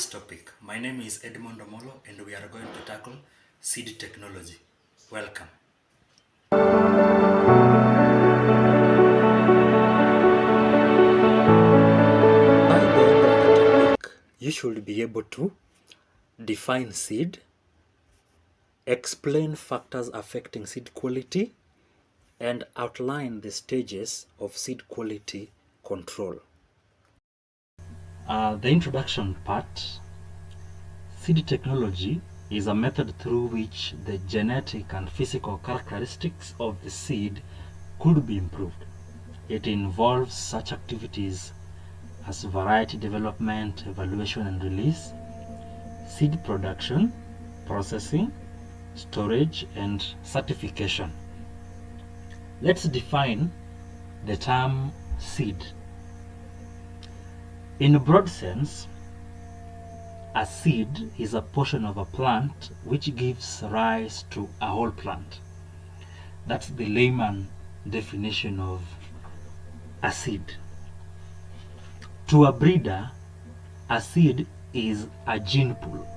today's topic. My name is Edmond Omolo and we are going to tackle seed technology. Welcome. By the end of the topic, you should be able to define seed, explain factors affecting seed quality, and outline the stages of seed quality control. The introduction part. Seed technology is a method through which the genetic and physical characteristics of the seed could be improved. It involves such activities as variety development, evaluation and release, seed production, processing, storage, and certification. Let's define the term seed. In a broad sense, a seed is a portion of a plant which gives rise to a whole plant. That's the layman definition of a seed. To a breeder, a seed is a gene pool.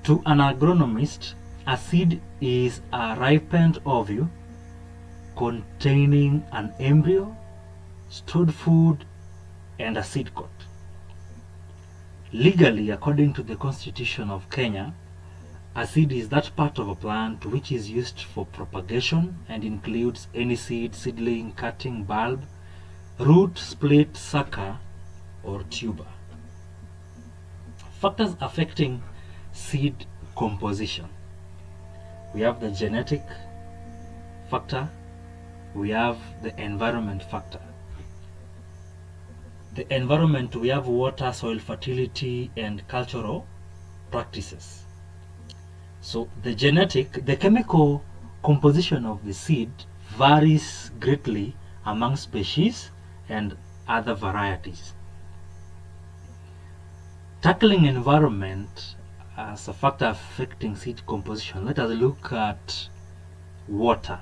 To an agronomist, a seed is a ripened ovule containing an embryo, stored food, and a seed coat. Legally, according to the Constitution of Kenya, a seed is that part of a plant which is used for propagation and includes any seed, seedling, cutting, bulb, root, split, sucker, or tuber. Factors affecting seed composition. We have the genetic factor, we have the environment factor. The environment, we have water, soil fertility, and cultural practices. So the chemical composition of the seed varies greatly among species and other varieties. Tackling environment as a factor affecting seed composition, let us look at water.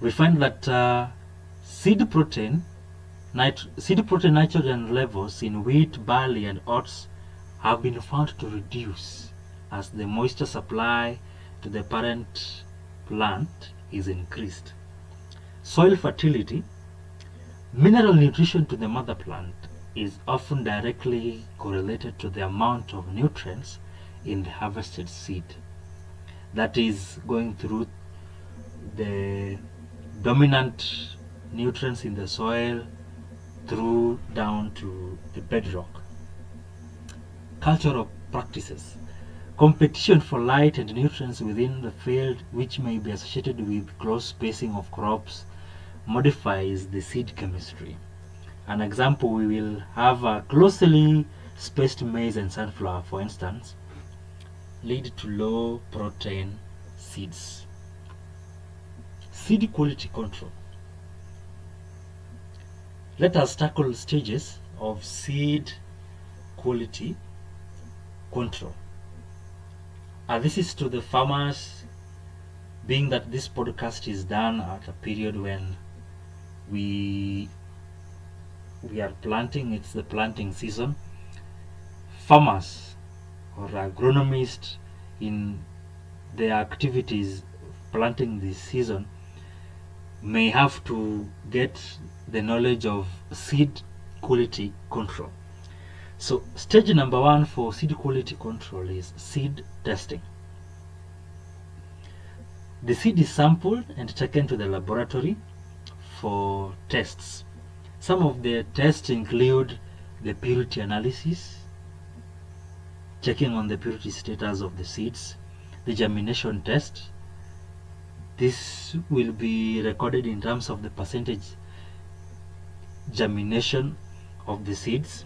We find that seed protein nitrogen levels in wheat, barley, and oats have been found to reduce as the moisture supply to the parent plant is increased. Soil fertility, mineral nutrition to the mother plant, is often directly correlated to the amount of nutrients in the harvested seed. That is going through the dominant nutrients in the soil through down to the bedrock. Cultural practices. Competition for light and nutrients within the field, which may be associated with close spacing of crops, modifies the seed chemistry. An example, we will have a closely spaced maize and sunflower, for instance, lead to low protein seeds. Seed quality control. Let us tackle stages of seed quality control. This is to the farmers, being that this podcast is done at a period when we are planting, it's the planting season. Farmers or agronomists in their activities planting this season may have to get the knowledge of seed quality control. So stage number 1 for seed quality control is seed testing. The seed is sampled and taken to the laboratory for tests. Some of the tests include the purity analysis, checking on the purity status of the seeds, the germination test. This will be recorded in terms of the percentage germination of the seeds,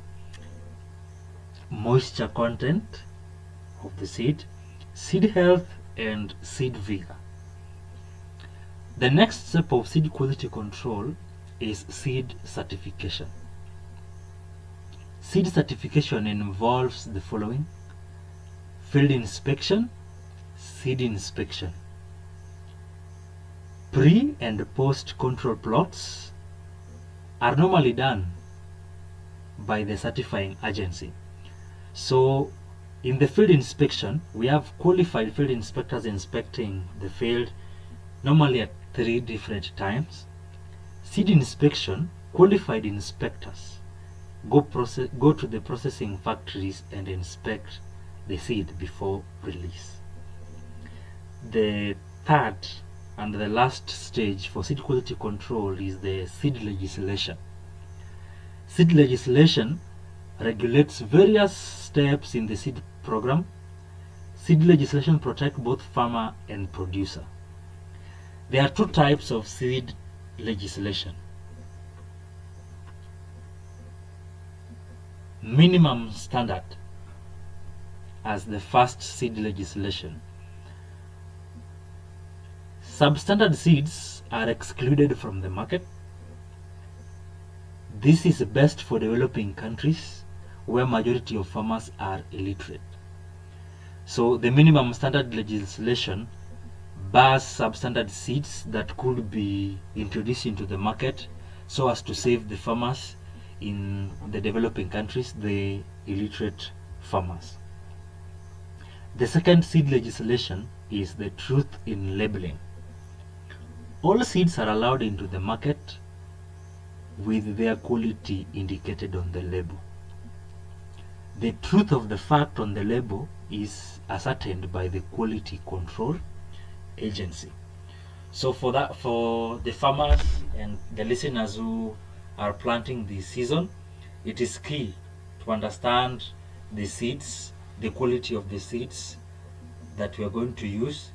moisture content of the seed, seed health, and seed vigor. The next step of seed quality control is seed certification. Seed certification involves the following: field inspection, seed inspection, pre and post control plots are normally done by the certifying agency. So in the field inspection, we have qualified field inspectors inspecting the field, normally at 3 different times. Seed inspection, qualified inspectors go to the processing factories and inspect the seed before release. The third and the last stage for seed quality control is the seed legislation. Seed legislation regulates various steps in the seed program. Seed legislation protects both farmer and producer. There are 2 types of seed legislation. Minimum standard as the first seed legislation. Substandard seeds are excluded from the market. This is best for developing countries where majority of farmers are illiterate. So the minimum standard legislation bars substandard seeds that could be introduced into the market so as to save the farmers in the developing countries, the illiterate farmers. The second seed legislation is the truth in labeling. All seeds are allowed into the market with their quality indicated on the label. The truth of the fact on the label is ascertained by the quality control agency. So for the farmers and the listeners who are planting this season, it is key to understand the seeds, the quality of the seeds that we are going to use.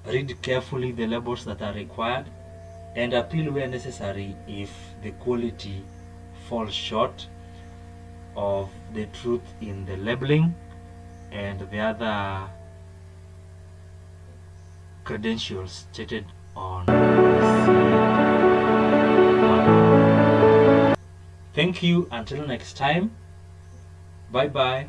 Read carefully the labels that are required and appeal where necessary if the quality falls short of the truth in the labeling and the other credentials stated on the seed. Thank you. Until next time. Bye bye.